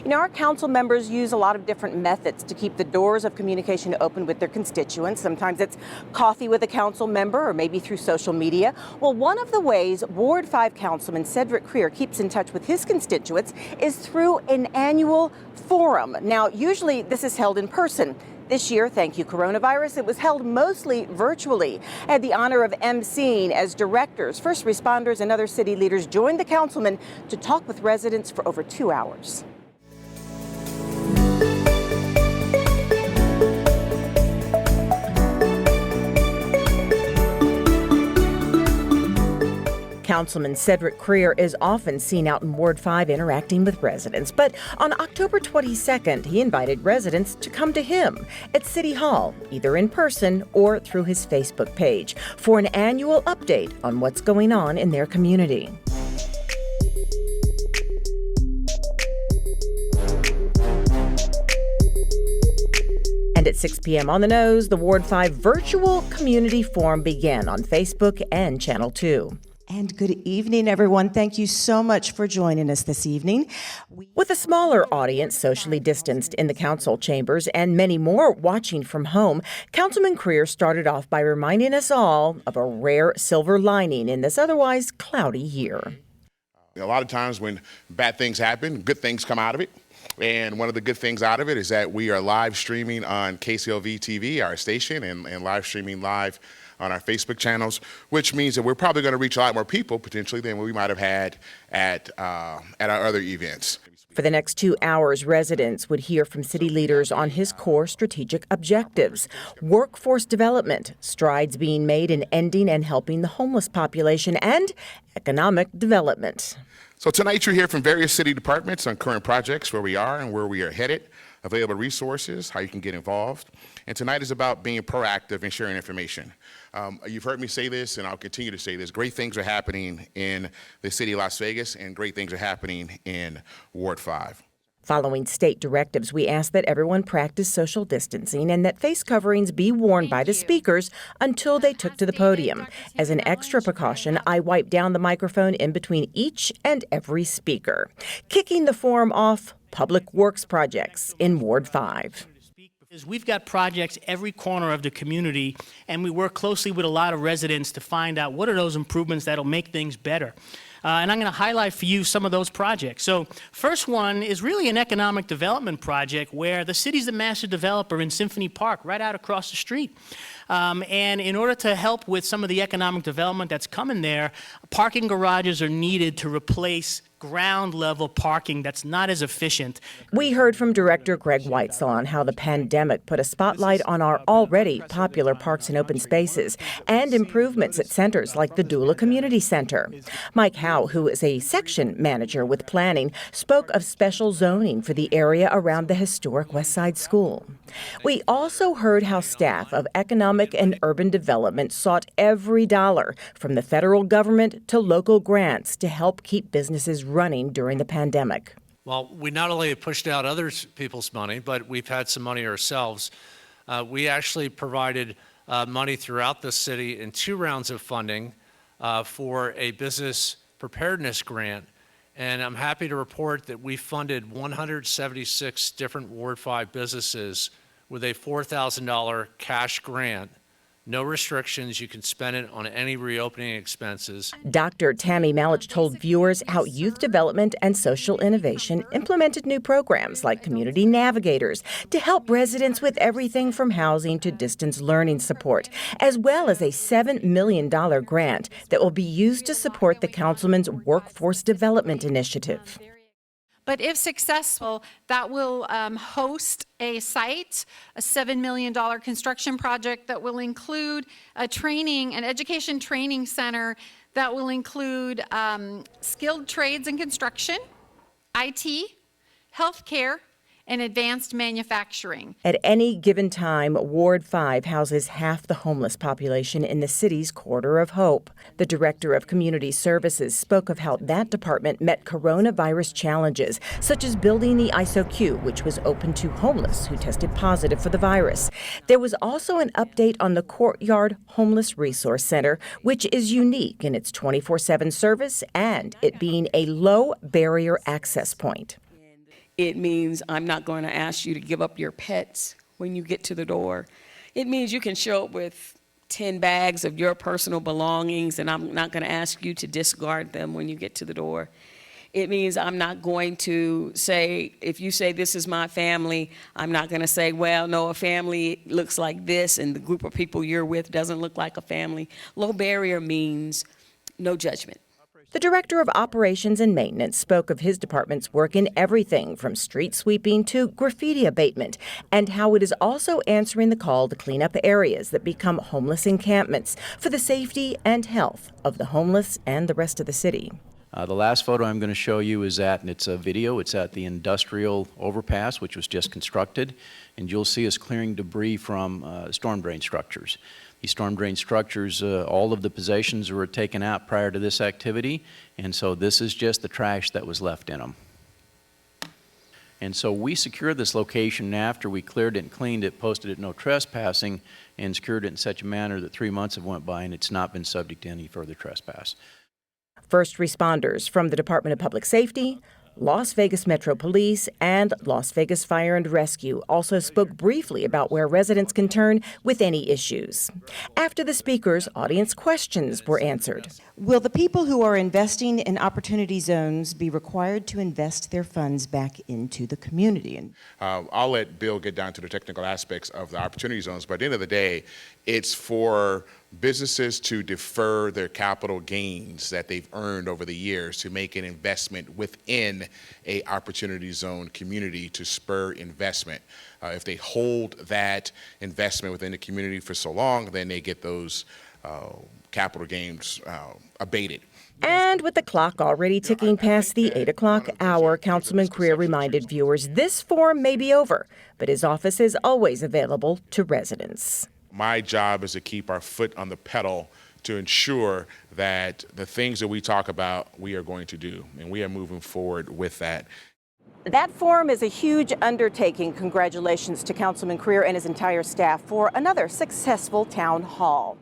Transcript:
Our council members use a lot of different methods to keep the doors of communication open with their constituents. Sometimes it's coffee with a council member or maybe through social media. Well, one of the ways Ward 5 Councilman Cedric Crear keeps in touch with his constituents is through an annual forum. Now, usually this is held in person. This year, thank you, coronavirus, it was held mostly virtually. I had the honor of emceeing as directors, first responders, and other city leaders joined the councilman to talk with residents for over 2 hours. Councilman Cedric Crear is often seen out in Ward 5 interacting with residents, but on October 22nd, he invited residents to come to him at City Hall, either in person or through his Facebook page, for an annual update on what's going on in their community. And at 6 p.m. on the nose, the Ward 5 virtual community forum began on Facebook and Channel 2. And good evening, everyone. Thank you so much for joining us this evening. With a smaller audience socially distanced in the council chambers and many more watching from home, Councilman Crear started off by reminding us all of a rare silver lining in this otherwise cloudy year. A lot of times when bad things happen, good things come out of it. And one of the good things out of it is that we are live streaming on KCLV TV, our station, and live streaming live on our Facebook channels, which means that we're probably going to reach a lot more people potentially than we might have had at our other events. For the next 2 hours, residents would hear from city leaders on his core strategic objectives: workforce development, strides being made in ending and helping the homeless population, and economic development. So tonight you'll hear from various city departments on current projects, where we are and where we are headed, available resources, how you can get involved. And tonight is about being proactive and sharing information. You've heard me say this, and I'll continue to say this. Great things are happening in the city of Las Vegas, and great things are happening in Ward 5. Following state directives, we asked that everyone practice social distancing and that face coverings be worn by the speakers until they took to the podium. As an extra precaution, I wiped down the microphone in between each and every speaker. Kicking the forum off, public works projects in Ward 5. We've got projects every corner of the community, and we work closely with a lot of residents to find out what are those improvements that'll make things better. And I'm going to highlight for you some of those projects. So first one is really an economic development project where the city's the master developer in Symphony Park, right out across the street. And in order to help with some of the economic development that's coming there, parking garages are needed to replace ground level parking that's not as efficient. We heard from Director Greg Whitesell on how the pandemic put a spotlight on our already popular parks and open spaces and improvements at centers like the Dula Community Center. Mike Howe, who is a section manager with planning, spoke of special zoning for the area around the historic West Side School. We also heard how staff of Economic and Urban Development sought every dollar from the federal government to local grants to help keep businesses running during the pandemic. Well, we not only pushed out other people's money, but we've had some money ourselves. We actually provided money throughout the city in 2 rounds of funding for a business preparedness grant. And I'm happy to report that we funded 176 different Ward 5 businesses with a $4,000 cash grant. No restrictions. You can spend it on any reopening expenses. Dr. Tammy Malich told viewers how youth development and social innovation implemented new programs like community navigators to help residents with everything from housing to distance learning support, as well as a $7 million grant that will be used to support the councilman's workforce development initiative. But if successful, that will host a site, a $7 million construction project that will include an education training center that will include skilled trades and construction, IT, healthcare, and advanced manufacturing. At any given time, Ward 5 houses half the homeless population in the city's Quarter of Hope. The director of community services spoke of how that department met coronavirus challenges, such as building the ISOQ, which was open to homeless who tested positive for the virus. There was also an update on the Courtyard Homeless Resource Center, which is unique in its 24/7 service and it being a low barrier access point. It means I'm not going to ask you to give up your pets when you get to the door. It means you can show up with 10 bags of your personal belongings, and I'm not going to ask you to discard them when you get to the door. It means I'm not going to say, if you say this is my family, I'm not going to say, well, no, a family looks like this, and the group of people you're with doesn't look like a family. Low barrier means no judgment. The Director of Operations and Maintenance spoke of his department's work in everything from street sweeping to graffiti abatement, and how it is also answering the call to clean up areas that become homeless encampments for the safety and health of the homeless and the rest of the city. The last photo I'm going to show you is and it's a video, it's at the industrial overpass, which was just constructed, and you'll see us clearing debris from storm drain structures. These storm drain structures, all of the possessions were taken out prior to this activity, and so this is just the trash that was left in them. And so we secured this location after we cleared it and cleaned it, posted it no trespassing, and secured it in such a manner that 3 months have went by and it's not been subject to any further trespass. First responders from the Department of Public Safety, Las Vegas Metro Police, and Las Vegas Fire and Rescue also spoke briefly about where residents can turn with any issues. After the speakers, audience questions were answered. Will the people who are investing in opportunity zones be required to invest their funds back into the community? I'll let Bill get down to the technical aspects of the opportunity zones, but at the end of the day, it's for businesses to defer their capital gains that they've earned over the years to make an investment within a opportunity zone community to spur investment. If they hold that investment within the community for so long, then they get those capital gains abated. And with the clock already ticking past the 8 o'clock hour, Councilman Crear reminded viewers this forum may be over, but his office is always available to residents. My job is to keep our foot on the pedal to ensure that the things that we talk about, we are going to do, and we are moving forward with that. That forum is a huge undertaking. Congratulations to Councilman Crear and his entire staff for another successful town hall.